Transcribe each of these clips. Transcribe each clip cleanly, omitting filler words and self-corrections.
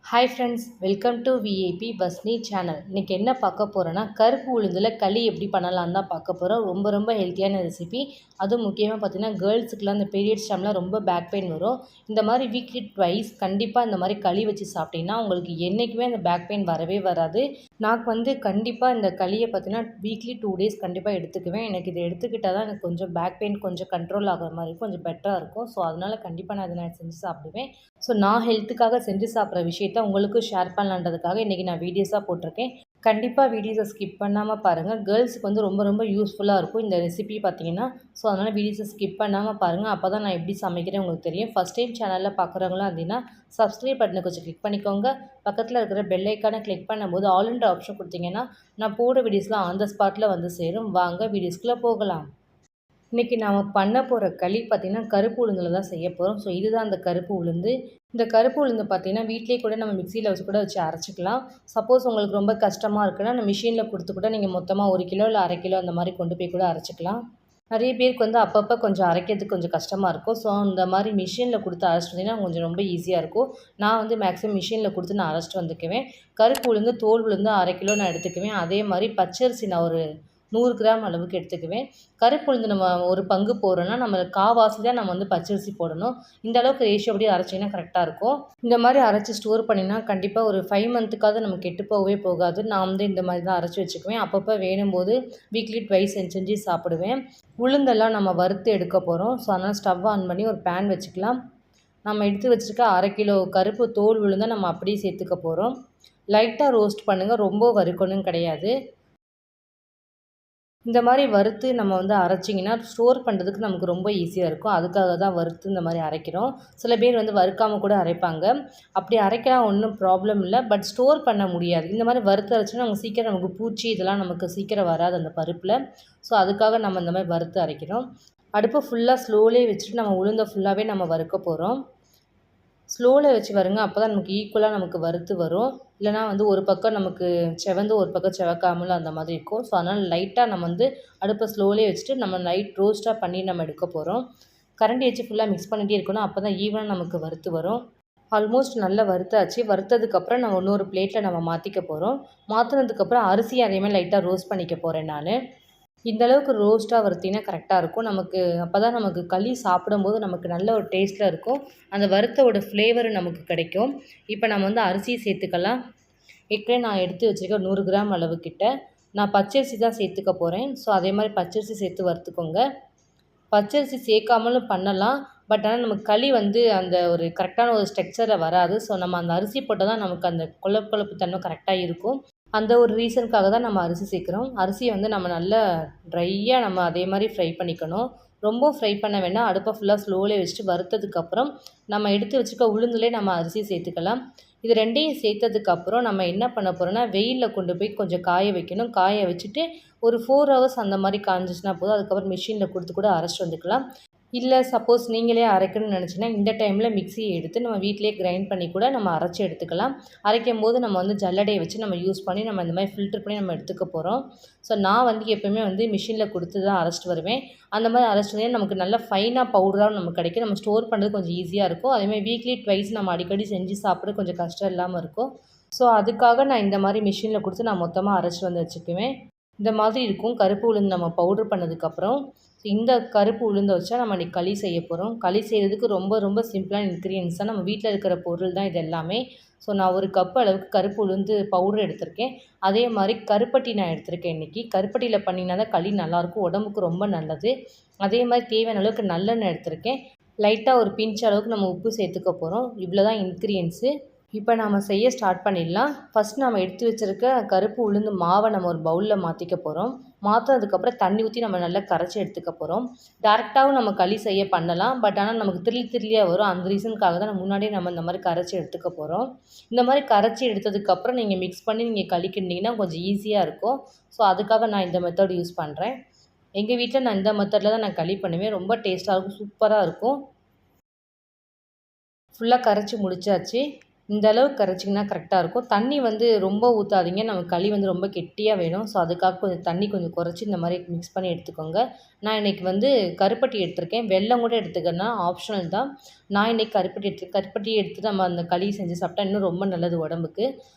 Hi friends, welcome to VIP பஸ்னி channel. இன்றைக்கி என்ன பார்க்க போகிறோன்னா, கருப்பு உளுந்தில் களி எப்படி பண்ணலான்னு தான் பார்க்க போகிறோம். ரொம்ப ரொம்ப ஹெல்த்தியான ரெசிபி. அதுவும் முக்கியமாக பார்த்திங்கன்னா கேர்ள்ஸுக்குலாம் இந்த பீரியட்ஸ் டைமில் ரொம்ப பேக் பெயின் வரும். இந்த மாதிரி வீக்லி ட்வைஸ் கண்டிப்பாக இந்த மாதிரி களி வச்சு சாப்பிட்டிங்கன்னா உங்களுக்கு என்றைக்குமே அந்த பேக் பெயின் வரவே வராது. நான் கண்டிப்பாக இந்த களியை பார்த்திங்கன்னா வீக்லி 2 டேஸ் கண்டிப்பாக எடுத்துக்குவேன். எனக்கு இதை எடுத்துக்கிட்டால் தான் எனக்கு கொஞ்சம் பேக் பெயின் கொஞ்சம் கண்ட்ரோல் ஆகிற மாதிரி இருக்கும், கொஞ்சம் பெட்டராக இருக்கும். ஸோ அதனால் கண்டிப்பாக நான் இதை செஞ்சு சாப்பிடுவேன். ஸோ நான் ஹெல்த்துக்காக செஞ்சு சாப்பிட்ற விஷயத்த உங்களுக்கும் ஷேர் பண்ணலான்றதுக்காக இன்றைக்கி நான் வீடியோஸாக போட்டிருக்கேன். கண்டிப்பாக வீடியோஸை ஸ்கிப் பண்ணாமல் பாருங்கள். கேர்ள்ஸுக்கு ரொம்ப ரொம்ப யூஸ்ஃபுல்லாக இருக்கும் இந்த ரெசிபி பார்த்தீங்கன்னா. ஸோ அதனால் வீடியோஸை ஸ்கிப் பண்ணாமல் பாருங்கள். அப்போ தான் நான் எப்படி சமைக்கிறேன் உங்களுக்கு தெரியும். ஃபஸ்ட் டைம் சேனலில் பார்க்குறவங்களாம் அப்படின்னா சப்ஸ்கிரைப் பட்டனை கொஞ்சம் கிளிக் பண்ணிக்கோங்க. பக்கத்தில் இருக்கிற பெல் ஐக்கானை கிளிக் பண்ணும்போது ஆல்ன்ற ஆப்ஷன் கொடுத்தீங்கன்னா நான் போடுற வீடியோஸ்லாம் ஆன் த ஸ்பாட்டில் வந்து சேரும். வாங்க வீடியோஸ்குள்ளே போகலாம். இன்றைக்கி நாம் பண்ண போகிற களி பார்த்திங்கன்னா கருப்பு உளுந்தில் தான் செய்ய போகிறோம். ஸோ இதுதான் அந்த கருப்பு உளுந்து. இந்த கருப்பு உளுந்து பார்த்திங்கன்னா வீட்டிலே கூட நம்ம மிக்சியில் வச்சு அரைச்சிக்கலாம். சப்போஸ் உங்களுக்கு ரொம்ப கஷ்டமாக இருக்குன்னா நம்ம மிஷினில் கொடுத்து கூட நீங்கள் மொத்தமாக 1 கிலோ இல்லை 1/2 கிலோ அந்த மாதிரி கொண்டு போய் கூட அரைச்சிக்கலாம். நிறைய பேருக்கு அப்பப்போ கொஞ்சம் அரைக்கிறதுக்கு கொஞ்சம் கஷ்டமாக இருக்கும். ஸோ இந்த மாதிரி மிஷினில் கொடுத்து அரைச்சிட்டு வந்தீங்கன்னா கொஞ்சம் ரொம்ப ஈஸியாக இருக்கும். நான் மேக்ஸிமம் மிஷினில் கொடுத்து நான் அரைச்சிட்டு வந்துக்குவேன். கருப்பு உளுந்து தோல் உளுந்து 1/2 கிலோ நான் எடுத்துக்குவேன். அதே மாதிரி பச்சரிசி நான் ஒரு 100 கிராம் அளவுக்கு எடுத்துக்குவேன். கருப்பு உளுந்து நம்ம ஒரு பங்கு போடுறோன்னா நம்ம கால்வாசி தான் நம்ம பச்சரிசி போடணும். இந்த அளவுக்கு ரேஷியோ அப்படியே அரைச்சிங்கன்னா கரெக்டாக இருக்கும். இந்த மாதிரி அரைச்சி ஸ்டோர் பண்ணினா கண்டிப்பாக ஒரு 5 மந்த்துக்காவது நம்ம கெட்டு போகவே போகாது. நான் இந்த மாதிரி தான் அரைச்சி வச்சுக்குவேன். அப்பப்போ வேணும்போது வீக்லி ட்வைஸ் செஞ்சு சாப்பிடுவேன். உளுந்தெல்லாம் நம்ம வறுத்து எடுக்க போகிறோம். ஸோ அதனால் ஸ்டவ் ஆன் பண்ணி ஒரு பேன் வச்சுக்கலாம். நம்ம எடுத்து வச்சுருக்க 1/2 கிலோ கருப்பு தோல் உளுந்தை நம்ம அப்படியே சேர்த்துக்க போகிறோம். லைட்டாக ரோஸ்ட் பண்ணுங்கள், ரொம்ப வறுக்கணும் கிடையாது. இந்த மாதிரி வறுத்து நம்ம அரைச்சிங்கன்னா ஸ்டோர் பண்ணுறதுக்கு நமக்கு ரொம்ப ஈஸியாக இருக்கும். அதுக்காக தான் வறுத்து இந்த மாதிரி அரைக்கிறோம். சில பேர் வறுக்காமல் கூட அரைப்பாங்க. அப்படி அரைக்கலாம் ஒன்றும் ப்ராப்ளம் இல்லை. பட் ஸ்டோர் பண்ண முடியாது. இந்த மாதிரி வறுத்து அரைச்சினா நமக்கு பூச்சி இதெல்லாம் நமக்கு சீக்கிரம் வராது அந்த பருப்பில். ஸோ அதுக்காக நம்ம இந்த மாதிரி வறுத்து அரைக்கிறோம். அடுப்பு ஃபுல்லாக ஸ்லோலே வச்சுட்டு நம்ம உளுந்த ஃபுல்லாகவே நம்ம வறுக்க போகிறோம். ஸ்லோவில் வச்சு வருங்க. அப்போ தான் நமக்கு ஈக்குவலாக நமக்கு வறுத்து வரும். இல்லைனா ஒரு பக்கம் நமக்கு செவந்து ஒரு பக்கம் செவக்காமல் அந்த மாதிரி இருக்கும். ஸோ அதனால் லைட்டாக நம்ம அடுப்பை ஸ்லோலே வச்சுட்டு நம்ம லைட் ரோஸ்ட்டாக பண்ணி நம்ம எடுக்க போகிறோம். கரண்டி வச்சு ஃபுல்லாக மிக்ஸ் பண்ணிகிட்டே இருக்கணும். அப்போ தான் ஈவனாக நமக்கு வறுத்து வரும். ஆல்மோஸ்ட் நல்லா வறுத்தாச்சு. வறுத்ததுக்கப்புறம் நம்ம இன்னொரு பிளேட்டில் நம்ம மாற்றிக்க போகிறோம். மாற்றினதுக்கப்புறம் அரிசி அதேமாதிரி லைட்டாக ரோஸ்ட் பண்ணிக்க போகிறேன் நான். இந்த அளவுக்கு ரோஸ்ட்டாக வறுத்திங்கன்னா கரெக்டாக இருக்கும் நமக்கு. அப்போ தான் நமக்கு களி சாப்பிடும்போது நமக்கு நல்ல ஒரு டேஸ்ட்டில் இருக்கும். அந்த வறுத்தோட ஃப்ளேவர் நமக்கு கிடைக்கும். இப்போ நம்ம அரிசியை சேர்த்துக்கலாம். ஏற்கனவே நான் எடுத்து வச்சுருக்கேன் 100 கிராம் அளவுக்கிட்ட. நான் பச்சரிசி தான் சேர்த்துக்க போகிறேன். ஸோ அதே மாதிரி பச்சரிசி சேர்த்து வறுத்துக்கோங்க. பச்சரிசி சேர்க்காமலும் பண்ணலாம். பட் ஆனால் நமக்கு களி அந்த ஒரு கரெக்டான ஒரு ஸ்ட்ரக்சரில் வராது. ஸோ நம்ம அந்த அரிசி போட்டால் தான் நமக்கு அந்த கொழப்பு கொழப்பு தன்மை கரெக்டாக இருக்கும். அந்த ஒரு ரீசனுக்காக தான் நம்ம அரிசி சேர்க்குறோம். அரிசியை நம்ம நல்லா ட்ரையாக நம்ம அதே மாதிரி ஃப்ரை பண்ணிக்கணும். ரொம்ப ஃப்ரை பண்ண வேண்டாம். அடுப்பை ஃபுல்லாக ஸ்லோவில் வச்சுட்டு வறுத்ததுக்கப்புறம் நம்ம எடுத்து வச்சுக்க உளுந்துலேயே நம்ம அரிசி சேர்த்துக்கலாம். இது ரெண்டையும் சேர்த்ததுக்கப்புறம் நம்ம என்ன பண்ண போகிறோன்னா வெயிலில் கொண்டு போய் கொஞ்சம் காய வைக்கணும். காய வச்சுட்டு ஒரு 4 ஹவர்ஸ் அந்த மாதிரி காய்ஞ்சிச்சின்னா போதும். அதுக்கப்புறம் மிஷினில் கொடுத்து கூட அரைச்சிட்டு வந்துக்கலாம். இல்லை சப்போஸ் நீங்களே அரைக்கணும்னு நினச்சின்னா இந்த டைமில் மிக்சியை எடுத்து நம்ம வீட்டிலே கிரைண்ட் பண்ணி கூட நம்ம அரைச்சி எடுத்துக்கலாம். அரைக்கும் போது நம்ம ஜல்லடையை வச்சு நம்ம யூஸ் பண்ணி நம்ம இந்த மாதிரி ஃபில்டர் பண்ணி நம்ம எடுத்துக்க போகிறோம். ஸோ நான் எப்போயுமே மிஷினில் கொடுத்து தான் அரைச்சிட்டு வருவேன். அந்த மாதிரி அரைச்சிட்டு வந்து நமக்கு நல்ல ஃபைனாக பவுடராக நமக்கு கிடைக்கும். நம்ம ஸ்டோர் பண்ணுறது கொஞ்சம் ஈஸியாக இருக்கும். அதேமாதிரி வீக்லி ட்வைஸ் நம்ம அடிக்கடி செஞ்சு சாப்பிட கொஞ்சம் கஷ்டம் இல்லாமல் இருக்கும். ஸோ அதுக்காக நான் இந்த மாதிரி மிஷினில் கொடுத்து நான் மொத்தமாக அரைச்சிட்டு வந்து வச்சுக்குவேன். இந்த மாதிரி இருக்கும். கருப்பு உளுந்து நம்ம பவுடர் பண்ணதுக்கப்புறம் இந்த கருப்பு உளுந்தை வச்சா நம்ம இன்றைக்கி களி செய்ய போகிறோம். களி செய்கிறதுக்கு ரொம்ப ரொம்ப சிம்பிளான இன்க்ரீடியன்ஸ் தான். நம்ம வீட்டில் இருக்கிற பொருள் தான் இது எல்லாமே. ஸோ நான் 1 கப் அளவுக்கு கருப்பு உளுந்து பவுடர் எடுத்திருக்கேன். அதே மாதிரி கருப்பட்டி நான் எடுத்திருக்கேன் இன்றைக்கி. கருப்பட்டியில் பண்ணினா தான் களி நல்லாயிருக்கும், உடம்புக்கு ரொம்ப நல்லது. அதே மாதிரி தேவையான அளவுக்கு நல்லெண்ணெய் எடுத்திருக்கேன். லைட்டாக ஒரு பிஞ்ச் அளவுக்கு நம்ம உப்பு சேர்த்துக்க போகிறோம். இவ்வளோ தான் இன்க்ரீடியன்ஸு. இப்போ நம்ம செய்ய ஸ்டார்ட் பண்ணிடலாம். ஃபஸ்ட் நம்ம எடுத்து வச்சுருக்க கருப்பு உளுந்து மாவை நம்ம ஒரு பவுலில் மாற்றிக்க போகிறோம். மாற்றினதுக்கப்புறம் தண்ணி ஊற்றி நம்ம நல்லா கரைச்சி எடுத்துக்க போகிறோம். டேரெக்டாகவும் நம்ம களி செய்ய பண்ணலாம். பட் ஆனால் நமக்கு திரிலியாக வரும். அந்த ரீசனுக்காக தான் முன்னாடியே நம்ம இந்த மாதிரி கரைச்சி எடுத்துக்க போகிறோம். இந்த மாதிரி கரைச்சி எடுத்ததுக்கப்புறம் நீங்கள் மிக்ஸ் பண்ணி நீங்கள் களி கிண்டிங்கன்னா கொஞ்சம் ஈஸியாக இருக்கும். ஸோ அதுக்காக நான் இந்த மெத்தட் யூஸ் பண்ணுறேன். எங்கள் வீட்டில் நான் இந்த மெத்தடில் தான் நான் களி பண்ணுவேன். ரொம்ப டேஸ்ட்டாக இருக்கும், சூப்பராக இருக்கும். ஃபுல்லாக கரைச்சி முடிச்சாச்சு. இந்த அளவுக்கு கரைச்சிங்கன்னா கரெக்டாக இருக்கும். தண்ணி வந்து ரொம்ப ஊற்றாதீங்க, நமக்கு களி வந்து ரொம்ப கெட்டியாக வேணும். ஸோ அதுக்காக கொஞ்சம் தண்ணி கொஞ்சம் குறைச்சி இந்த மாதிரி மிக்ஸ் பண்ணி எடுத்துக்கோங்க. நான் இன்றைக்கி வந்து கருப்பட்டி எடுத்திருக்கேன், வெல்லம் கூட எடுத்துக்கன்னா ஆப்ஷனல் தான். நான் இன்றைக்கி கருப்பட்டி கருப்பட்டி எடுத்துட்டு நம்ம அந்த களி செஞ்சு சாப்பிட்டா இன்னும் ரொம்ப நல்லது உடம்புக்கு.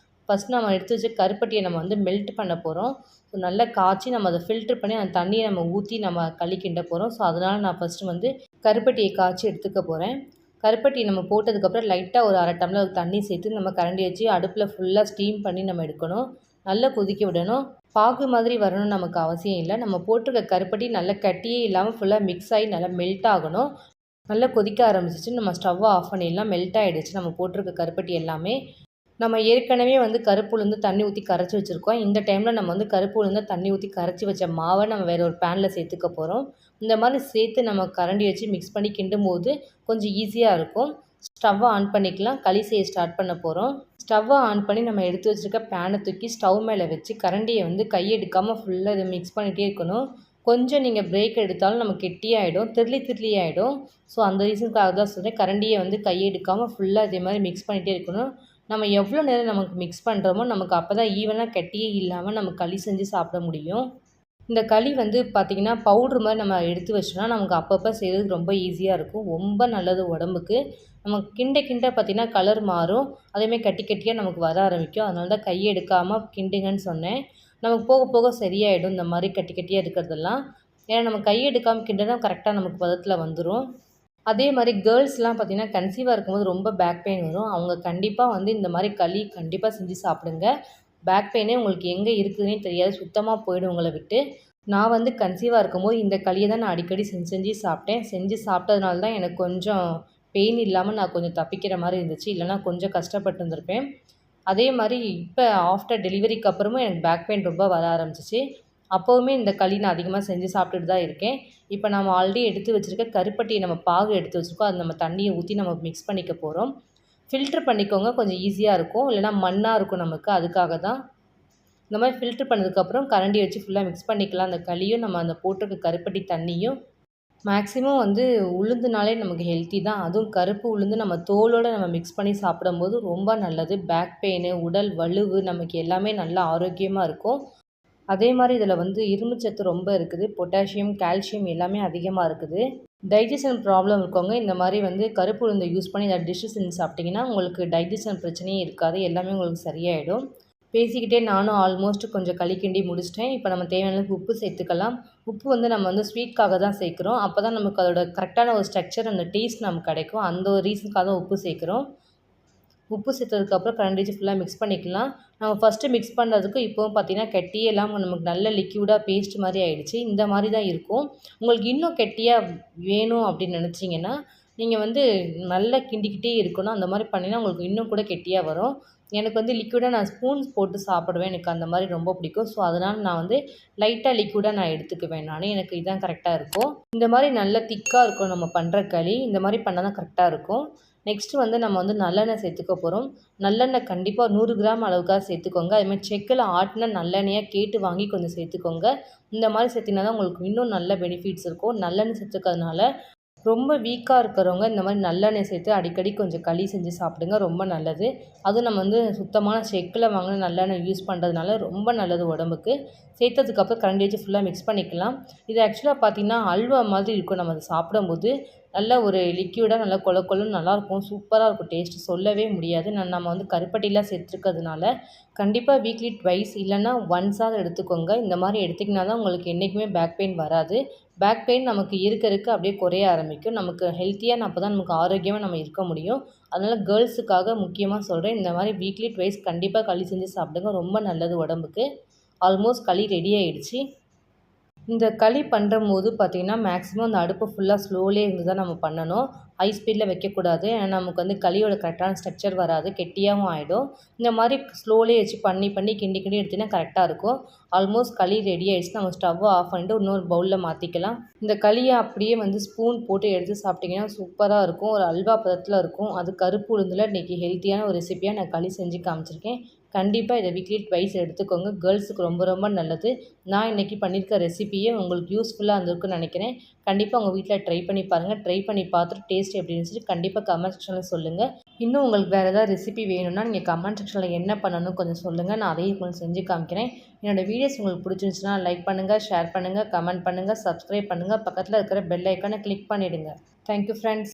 ஃபஸ்ட் நம்ம எடுத்து வச்சு கருப்பட்டியை நம்ம வந்து மெல்ட் பண்ண போகிறோம். ஸோ நல்லா காய்ச்சி நம்ம அதை ஃபில்ட்ரு பண்ணி அந்த தண்ணியை நம்ம ஊற்றி நம்ம களி கிண்ட போகிறோம். ஸோ அதனால் நான் ஃபஸ்ட்டு வந்து கருப்பட்டியை காய்ச்சி எடுத்துக்க போகிறேன். கருப்பட்டி நம்ம போட்டதுக்கப்புறம் லைட்டாக ஒரு 1/2 டம்ளர் தண்ணி சேர்த்து நம்ம கரண்டி வச்சு அடுப்பில் ஃபுல்லாக ஸ்டீம் பண்ணி நம்ம எடுக்கணும். நல்லா கொதிக்க விடணும். பாகு மாதிரி வரணும்னு நமக்கு அவசியம் இல்லை. நம்ம போட்டிருக்க கருப்பட்டி நல்லா கட்டியே இல்லாமல் ஃபுல்லாக மிக்ஸ் ஆகி நல்லா மெல்ட் ஆகணும். நல்லா கொதிக்க ஆரம்பிச்சிச்சு, நம்ம ஸ்டவ்வை ஆஃப் பண்ணிடலாம். மெல்ட் ஆகிடுச்சு நம்ம போட்டிருக்க கருப்பட்டி எல்லாமே. நம்ம ஏற்கனவே வந்து கருப்பு உளுந்து தண்ணி ஊற்றி கரைச்சி வச்சுருக்கோம். இந்த டைமில் நம்ம வந்து கருப்பு உளுந்தை தண்ணி ஊற்றி கரைச்சி வச்ச மாவை நம்ம வேறு ஒரு பேனில் சேர்த்துக்க போகிறோம். இந்த மாதிரி சேர்த்து நம்ம கரண்டி வச்சு மிக்ஸ் பண்ணி கிண்டும் போது கொஞ்சம் ஈஸியாக இருக்கும். ஸ்டவ்வை ஆன் பண்ணிக்கலாம். களி செய்ய ஸ்டார்ட் பண்ண போகிறோம். ஸ்டவ்வை ஆன் பண்ணி நம்ம எடுத்து வச்சுருக்க பேனை தூக்கி ஸ்டவ் மேலே வச்சு கரண்டியை வந்து கையெடுக்காமல் ஃபுல்லாக இதை மிக்ஸ் பண்ணிகிட்டே இருக்கணும். கொஞ்சம் நீங்கள் பிரேக் எடுத்தாலும் நமக்கு கெட்டியாகிடும், திர்லி ஆகிடும். ஸோ அந்த ரீசனுக்காக தான் சொல்கிறேன், கரண்டியை வந்து கையெடுக்காமல் ஃபுல்லாக இதே மாதிரி மிக்ஸ் பண்ணிகிட்டே இருக்கணும். நம்ம எவ்வளோ நேரம் நமக்கு மிக்ஸ் பண்ணுறோமோ நமக்கு அப்போ தான் ஈவனாக கட்டியே இல்லாமல் நம்ம களி செஞ்சு சாப்பிட முடியும். இந்த களி வந்து பார்த்திங்கன்னா பவுட்ரு மாதிரி நம்ம எடுத்து வச்சோன்னா நமக்கு அப்பப்போ செய்கிறதுக்கு ரொம்ப ஈஸியாக இருக்கும். ரொம்ப நல்லது உடம்புக்கு. நம்ம கிண்ட கிண்ட பார்த்திங்கன்னா கலர் மாறும். அதேமாதிரி கட்டி கட்டியாக நமக்கு வர ஆரம்பிக்கும். அதனால தான் கையை எடுக்காமல் கிண்டுங்கன்னு சொன்னேன். நமக்கு போக போக சரியாயிடும் இந்த மாதிரி கட்டி கட்டியாக இருக்கிறதெல்லாம். ஏன்னா நம்ம கையை எடுக்காமல் கிண்டினா கரெக்டாக நமக்கு பதத்தில் வந்துடும். அதே மாதிரி கேர்ள்ஸ்லாம் பார்த்திங்கன்னா கன்சீவாக இருக்கும்போது ரொம்ப பேக் பெயின் வரும். அவங்க கண்டிப்பாக வந்து இந்த மாதிரி களி கண்டிப்பாக செஞ்சு சாப்பிடுங்க. பேக் பெயினே உங்களுக்கு எங்கே இருக்குதுன்னே தெரியாது, சுத்தமாக போயிடும் உங்களை விட்டு. நான் வந்து கன்சீவாக இருக்கும்போது இந்த களியை தான் நான் அடிக்கடி செஞ்சு சாப்பிட்டேன். செஞ்சு சாப்பிட்டதுனால தான் எனக்கு கொஞ்சம் பெயின் இல்லாமல் நான் கொஞ்சம் தப்பிக்கிற மாதிரி இருந்துச்சு. இல்லைனா கொஞ்சம் கஷ்டப்பட்டு இருந்திருப்பேன். அதே மாதிரி இப்போ ஆஃப்டர் டெலிவரிக்கு அப்புறமும் எனக்கு பேக் பெயின் ரொம்ப வர ஆரம்பிச்சிச்சு. அப்போவுமே இந்த களி நான் அதிகமாக செஞ்சு சாப்பிட்டுட்டு தான் இருக்கேன். இப்போ நம்ம ஆல்ரெடி எடுத்து வச்சுருக்க கருப்பட்டியை நம்ம பாகு எடுத்து வச்சுருக்கோம். அது நம்ம தண்ணியை ஊற்றி நம்ம மிக்ஸ் பண்ணிக்க போகிறோம். ஃபில்ட்ரு பண்ணிக்கோங்க, கொஞ்சம் ஈஸியாக இருக்கும். இல்லைனா மண்ணாக இருக்கும் நமக்கு, அதுக்காக தான். இந்த மாதிரி ஃபில்ட்ரு பண்ணதுக்கப்புறம் கரண்டி வச்சு ஃபுல்லாக மிக்ஸ் பண்ணிக்கலாம். அந்த களியும் நம்ம அந்த போட்டிருக்க கருப்பட்டி தண்ணியும். மேக்ஸிமம் வந்து உளுந்துனாலே நமக்கு ஹெல்த்தி தான். அதுவும் கருப்பு உளுந்து நம்ம தோலோடு நம்ம மிக்ஸ் பண்ணி சாப்பிடும்போது ரொம்ப நல்லது. பேக் பெயின், உடல் வலுவு நமக்கு எல்லாமே நல்லா ஆரோக்கியமாக இருக்கும். அதே மாதிரி இதில் வந்து இரும்புச்சத்து ரொம்ப இருக்குது. பொட்டாசியம், கால்சியம் எல்லாமே அதிகமாக இருக்குது. டைஜஷன் ப்ராப்ளம் இருக்கவங்க இந்த மாதிரி வந்து கருப்பு உளுந்தை யூஸ் பண்ணி ஏதாவது டிஷ்ஷு செஞ்சு சாப்பிட்டிங்கன்னா உங்களுக்கு டைஜஷன் பிரச்சனையே இருக்காது. எல்லாமே உங்களுக்கு சரியாயிடும். பேசிக்கிட்டே நானும் ஆல்மோஸ்ட் கொஞ்சம் களி கிண்டி முடிச்சிட்டேன். இப்போ நம்ம தேவையான அளவுக்கு உப்பு சேர்த்துக்கலாம். உப்பு வந்து நம்ம வந்து ஸ்வீட்காக தான் சேர்க்குறோம். அப்போ தான் நமக்கு அதோட கரெக்டான ஒரு ஸ்ட்ரக்சர், அந்த டேஸ்ட் நமக்கு கிடைக்கும். அந்த ஒரு ரீசனுக்காக தான் உப்பு சேர்க்குறோம். உப்பு சேர்த்ததுக்கப்புறம் கரண்டி வச்சு ஃபுல்லாக மிக்ஸ் பண்ணிக்கலாம். நம்ம ஃபஸ்ட்டு மிக்ஸ் பண்ணுறதுக்கு இப்போவும் பார்த்திங்கன்னா கெட்டியே இல்லாமல் நமக்கு நல்ல லிக்யூடாக பேஸ்ட் மாதிரி ஆகிடுச்சு. இந்த மாதிரி தான் இருக்கும். உங்களுக்கு இன்னும் கெட்டியாக வேணும் அப்படின்னு நினச்சிங்கன்னா நீங்கள் வந்து நல்லா கிண்டிக்கிட்டே இருக்கணும். அந்த மாதிரி பண்ணிங்கன்னா உங்களுக்கு இன்னும் கூட கெட்டியாக வரும். எனக்கு வந்து லிக்விடாக நான் ஸ்பூன்ஸ் போட்டு சாப்பிடுவேன். எனக்கு அந்த மாதிரி ரொம்ப பிடிக்கும். ஸோ அதனால் நான் வந்து லைட்டாக லிக்விடாக நான் எடுத்துக்குவேன் நான். எனக்கு இதுதான் கரெக்டாக இருக்கும். இந்த மாதிரி நல்லா திக்காக இருக்கும் நம்ம பண்ணுற களி. இந்த மாதிரி பண்ணால் தான் கரெக்டாக இருக்கும். நெக்ஸ்ட்டு வந்து நம்ம வந்து நல்லெண்ணெய் சேர்த்துக்க போகிறோம். நல்லெண்ணெய் கண்டிப்பாக 100 கிராம் அளவுக்காக சேர்த்துக்கோங்க. அதுமாதிரி செக்கில் ஆட்டின நல்லெண்ணெயாக கேட்டு வாங்கி கொஞ்சம் சேர்த்துக்கோங்க. இந்த மாதிரி சேர்த்திங்கன்னா தான் உங்களுக்கு இன்னும் நல்ல பெனிஃபிட்ஸ் இருக்கும். நல்லெண்ணெய் சேர்த்துக்கிறதுனால ரொம்ப வீக்காக இருக்கிறவங்க இந்த மாதிரி நல்லெண்ணெய் சேர்த்து அடிக்கடி கொஞ்சம் களி செஞ்சு சாப்பிடுங்க, ரொம்ப நல்லது. அதுவும் நம்ம வந்து சுத்தமான செக்கில் வாங்கின நல்லெண்ணெய் யூஸ் பண்ணுறதுனால ரொம்ப நல்லது உடம்புக்கு. சேர்த்ததுக்கப்புறம் கரண்டி வச்சு ஃபுல்லாக மிக்ஸ் பண்ணிக்கலாம். இது ஆக்சுவலாக பார்த்திங்கன்னா அல்வா மாதிரி இருக்கும். நம்ம அதை சாப்பிடும்போது நல்ல ஒரு லிக்யூடாக நல்லா கொல கொலன்னு நல்லாயிருக்கும். சூப்பராக இருக்கும், டேஸ்ட்டு சொல்லவே முடியாது. நம்ம வந்து கருப்பட்டிலாம் சேர்த்துருக்கிறதுனால கண்டிப்பாக வீக்லி ட்வைஸ் இல்லைன்னா ஒன்ஸாவது எடுத்துக்கோங்க. இந்த மாதிரி எடுத்திங்கன்னா தான் உங்களுக்கு என்றைக்குமே பேக் பெயின் வராது. பேக் பெயின் நமக்கு இருக்க அப்படியே குறைய ஆரம்பிக்கும். நமக்கு ஹெல்த்தியாக அப்போ தான் நமக்கு ஆரோக்கியமாக நம்ம இருக்க முடியும். அதனால் கேர்ள்ஸுக்காக முக்கியமாக சொல்கிறேன், இந்த மாதிரி வீக்லி ட்வைஸ் கண்டிப்பாக களி செஞ்சு சாப்பிடுங்க, ரொம்ப நல்லது உடம்புக்கு. ஆல்மோஸ்ட் களி ரெடி ஆகிடுச்சு. இந்த களி பண்ணும்போது பார்த்திங்கன்னா மேக்ஸிமம் அந்த அடுப்பு ஃபுல்லாக ஸ்லோலே இருந்து தான் நம்ம பண்ணணும். ஹை ஸ்பீடில் வைக்கக்கூடாது. ஏன்னா நமக்கு வந்து களியோட கரெக்டான ஸ்ட்ரக்சர் வராது, கெட்டியாகவும் ஆகிடும். இந்த மாதிரி ஸ்லோலே வச்சு பண்ணி கிண்டி எடுத்திங்கன்னா கரெக்டாக இருக்கும். ஆல்மோஸ்ட் களி ரெடி ஆகிடுச்சு. நம்ம ஸ்டவ்வை ஆஃப் பண்ணிவிட்டு இன்னொரு பவுலில் மாற்றிக்கலாம். இந்த களியை அப்படியே வந்து ஸ்பூன் போட்டு எடுத்து சாப்பிட்டிங்கன்னா சூப்பராக இருக்கும். ஒரு அல்வா பதத்தில் இருக்கும். அது கருப்பு உளுந்தில் இன்றைக்கி ஹெல்த்தியான ஒரு ரெசிப்பியாக நான் களி செஞ்சு காமிச்சிருக்கேன். கண்டிப்பாக இதை வீக்லி ட்வைஸ் எடுத்துக்கோங்க. கேர்ள்ஸுக்கு ரொம்ப ரொம்ப நல்லது. நான் இன்றைக்கி பண்ணியிருக்க ரெசிப்பியே உங்களுக்கு யூஸ்ஃபுல்லாக இருந்திருக்குன்னு நினைக்கிறேன். கண்டிப்பாக உங்கள் வீட்டில் ட்ரை பண்ணி பாருங்கள். ட்ரை பண்ணி பார்த்துட்டு டேஸ்ட் எப்படி இருந்துச்சு கண்டிப்பாக கமெண்ட் செக்ஷனில் சொல்லுங்கள். இன்னும் உங்களுக்கு வேறு ஏதாவது ரெசிபி வேணும்னா நீங்கள் கமெண்ட் செக்ஷனில் என்ன பண்ணணும்னு கொஞ்சம் சொல்லுங்கள். நான் அதையும் கொஞ்சம் செஞ்சு காமிக்கிறேன். என்னோடய வீடியோஸ் உங்களுக்கு பிடிச்சிருந்துச்சுன்னா லைக் பண்ணுங்கள், ஷேர் பண்ணுங்கள், கமெண்ட் பண்ணுங்கள், சப்ஸ்கிரைப் பண்ணுங்கள். பக்கத்தில் இருக்கிற பெல் ஐக்கானை கிளிக் பண்ணிவிடுங்க. Thank you friends.